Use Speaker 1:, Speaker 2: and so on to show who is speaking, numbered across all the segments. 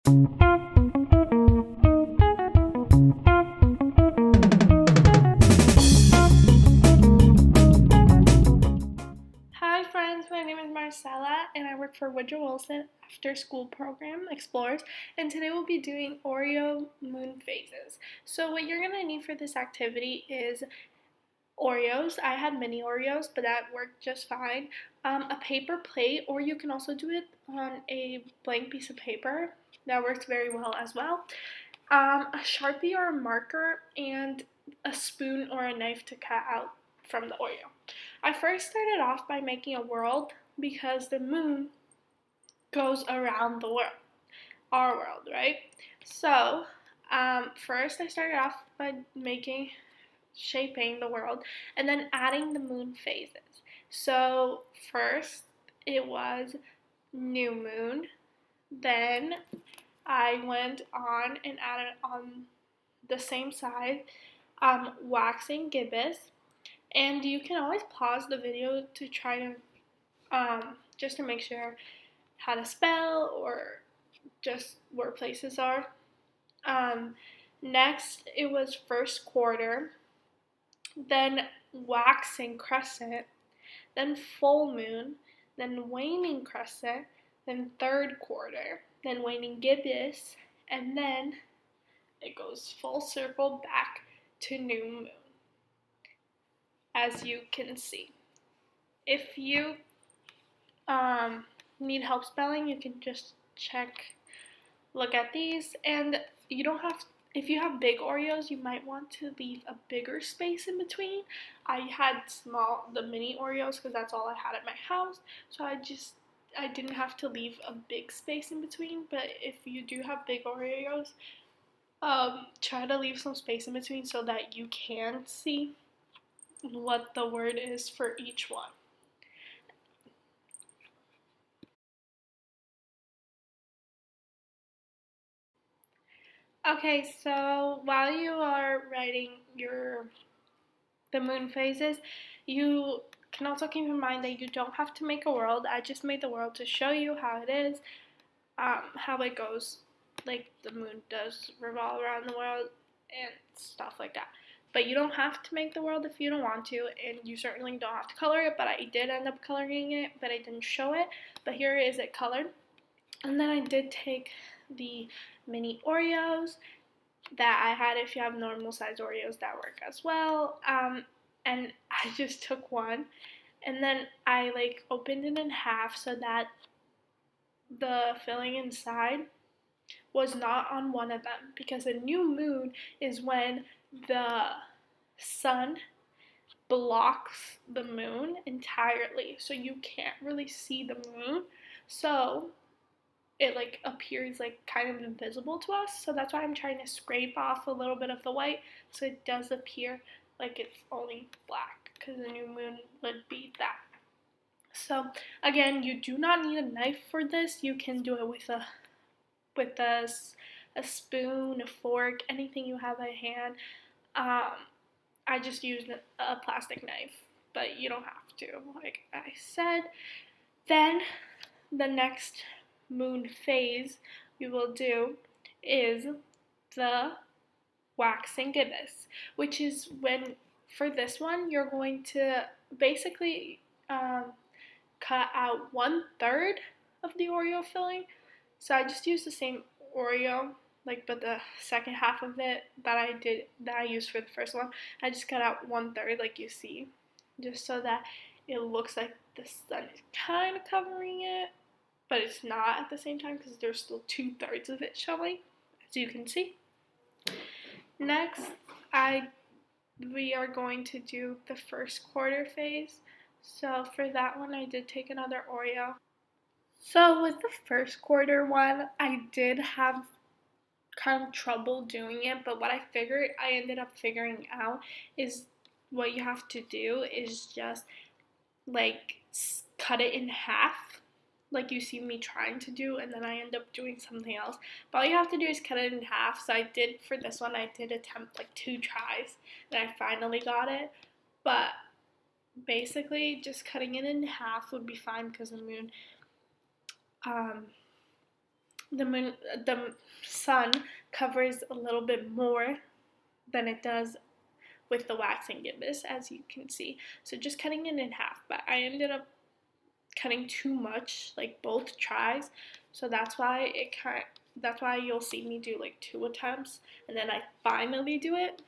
Speaker 1: Hi friends, my name is Marcella and I work for Woodrow Wilson After School Program Explorers, and today we'll be doing Oreo moon phases. So what you're going to need for this activity is Oreos. I had mini Oreos, but that worked just fine. A paper plate, or you can also do it on a blank piece of paper. That works very well as well. A Sharpie or a marker, and a spoon or a knife to cut out from the Oreo. I first started off by making a world because the moon goes around the world, our world, right? So, first I started off by shaping the world, and then adding the moon phases. So, first it was new moon, then I went on and added on the same side waxing gibbous, and you can always pause the video to try to just to make sure how to spell or just where places are. Next, it was first quarter, then waxing crescent, then full moon, then waning crescent, then third quarter, then waning gibbous, and then it goes full circle back to new moon, as you can see. If you need help spelling, you can just look at these, and you don't have, if you have big Oreos, you might want to leave a bigger space in between. I had the mini Oreos because that's all I had at my house, so I didn't have to leave a big space in between. But if you do have big Oreos, try to leave some space in between so that you can see what the word is for each one. Okay, so while you are writing the moon phases, you can also keep in mind that you don't have to make a world. I just made the world to show you how it is, how it goes, like the moon does revolve around the world and stuff like that. But you don't have to make the world if you don't want to, and you certainly don't have to color it, but I did end up coloring it, but I didn't show it. But here is it colored. And then I did take the mini Oreos that I had. If you have normal size Oreos, that work as well. And I just took one, and then I opened it in half so that the filling inside was not on one of them, because a new moon is when the sun blocks the moon entirely, so you can't really see the moon. So it appears kind of invisible to us. So that's why I'm trying to scrape off a little bit of the white so it does appear like it's only black, because the new moon would be that. So again, you do not need a knife for this. You can do it with a spoon, a fork, anything you have at hand. I just used a plastic knife, but you don't have to, like I said. Then the next moon phase we will do is the waxing gibbous, which is when, for this one, you're going to basically cut out 1/3 of the Oreo filling. So I just used the same Oreo, but the second half of it that I used for the first one, I just cut out 1/3, like you see, just so that it looks like the sun is kind of covering it, but it's not at the same time because there's still 2/3 of it showing, as you can see. Next, we are going to do the first quarter phase. So for that one, I did take another Oreo. So with the first quarter one, I did have kind of trouble doing it, but what I ended up figuring out is what you have to do is just cut it in half, like you see me trying to do, and then I end up doing something else. But all you have to do is cut it in half. So I did, for this one, I did attempt 2 tries, and I finally got it. But basically, just cutting it in half would be fine because the moon the sun covers a little bit more than it does with the waxing gibbous, as you can see. So just cutting it in half, but I ended up cutting too much, like both tries, so that's why you'll see me do like 2 attempts and then I finally do it.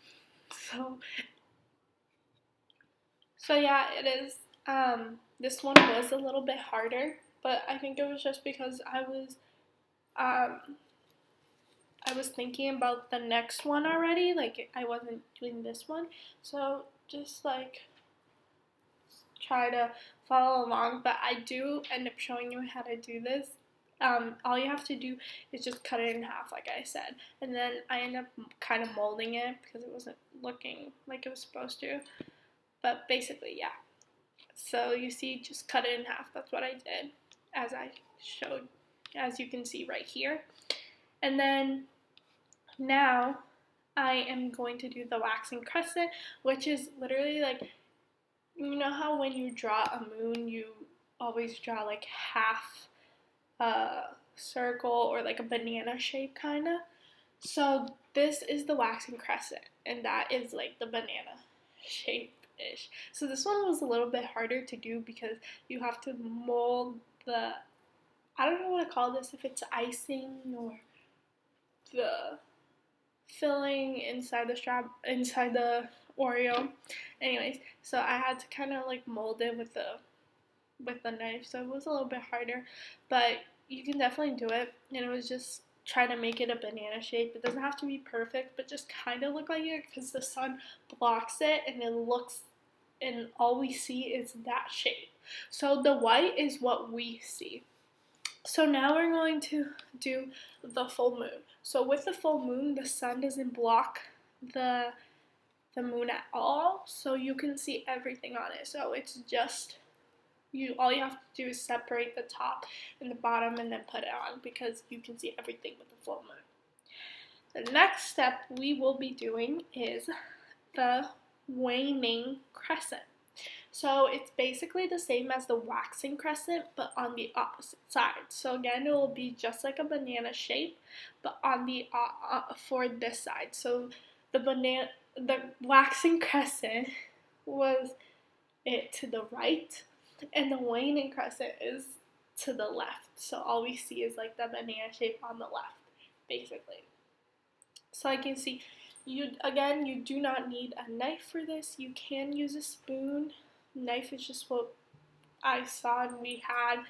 Speaker 1: So yeah, it is. This one was a little bit harder, but I think it was just because I was thinking about the next one already. Like I wasn't doing this one, so just like try to follow along. But I do end up showing you how to do this. All you have to do is just cut it in half, like I said, and then I end up kind of molding it because it wasn't looking like it was supposed to. But basically, yeah. So you see, just cut it in half. That's what I did, as I showed, as you can see right here. And then now I am going to do the waxing crescent, which is literally like, you know how when you draw a moon, you always draw like half a circle or like a banana shape kind of. So this is the waxing crescent, and that is like the banana shape-ish. So this one was a little bit harder to do because you have to mold the, I don't know what to call this, if it's icing or the filling inside the Oreo. Anyways, so I had to kind of like mold it with the knife, so it was a little bit harder, but you can definitely do it. And it was just try to make it a banana shape. It doesn't have to be perfect, but just kind of look like it because the sun blocks it and all we see is that shape. So the white is what we see. So now we're going to do the full moon. So with the full moon, the sun doesn't block the moon at all, so you can see everything on it. So it's just all you have to do is separate the top and the bottom and then put it on because you can see everything with the full moon. The next step we will be doing is the waning crescent. So it's basically the same as the waxing crescent, but on the opposite side. So again, it will be just like a banana shape, but on the for this side. So the waxing crescent was it to the right, and the waning crescent is to the left. So all we see is like the banana shape on the left, basically. So I can see you do not need a knife for this. You can use a spoon. Knife is just what I saw and we had.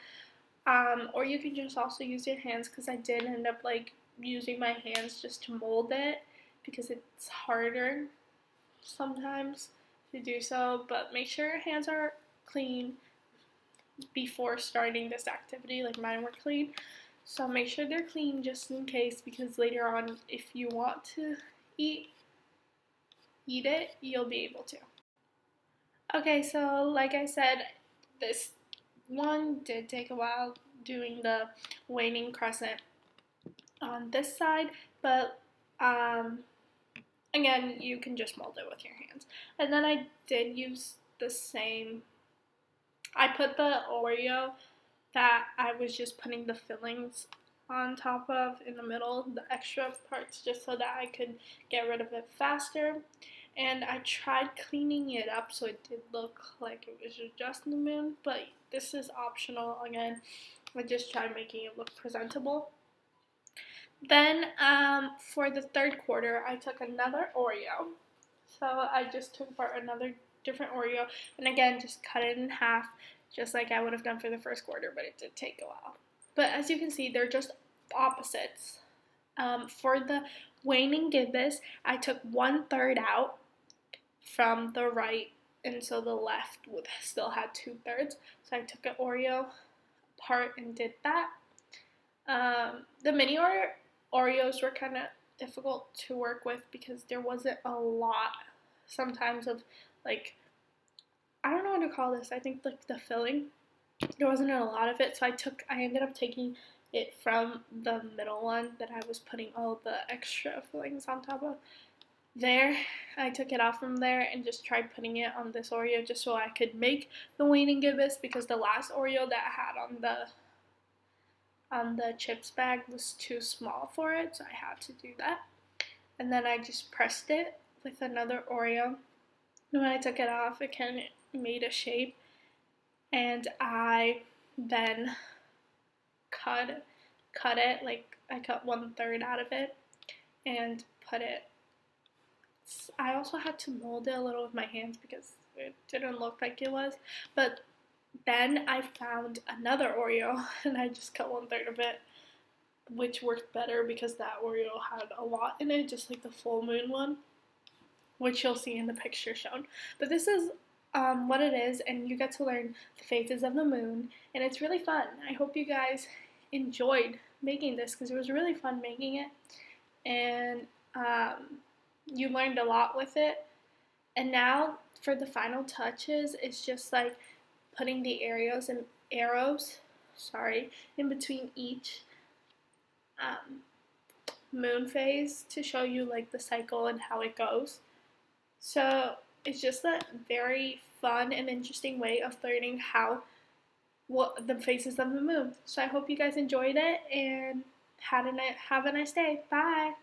Speaker 1: Or you can just also use your hands, because I did end up like using my hands just to mold it because it's harder sometimes to do so. But make sure your hands are clean before starting this activity. Like mine were clean, so make sure they're clean just in case, because later on if you want to eat it, you'll be able to. Okay, so like I said, this one did take a while doing the waning crescent on this side, but again, you can just mold it with your hands. And then I did use the same, I put the Oreo that I was just putting the fillings on top of in the middle, the extra parts, just so that I could get rid of it faster. And I tried cleaning it up so it did look like it was just the moon, but this is optional. Again, I just tried making it look presentable. Then for the third quarter, I took another Oreo. So I just took apart another different Oreo, and again, just cut it in half, just like I would have done for the first quarter, but it did take a while. But as you can see, they're just opposites. For the waning gibbous, I took 1/3 out from the right, and so the left would still have 2/3. So I took an Oreo apart and did that. The mini Oreos were kind of difficult to work with because there wasn't a lot sometimes of like, I don't know what to call this. I think like the filling, there wasn't a lot of it, so I ended up taking it from the middle one that I was putting all the extra fillings on top of. There, I took it off from there and just tried putting it on this Oreo just so I could make the waning gibbous, because the last Oreo that I had on on the chips bag was too small for it, so I had to do that. And then I just pressed it with another Oreo. And when I took it off, it kind of made a shape. And I then cut it, like I cut 1/3 out of it and put it. I also had to mold it a little with my hands because it didn't look like it was. But then I found another Oreo and I just cut 1/3 of it, which worked better because that Oreo had a lot in it, just like the full moon one, which you'll see in the picture shown. But this is what it is, and you get to learn the phases of the moon, and it's really fun. I hope you guys enjoyed making this because it was really fun making it, and you learned a lot with it. And now for the final touches, it's just like putting the arrows in between each moon phase to show you like the cycle and how it goes. So it's just a very fun and interesting way of learning what the phases of the moon. So I hope you guys enjoyed it and have a nice day. Bye.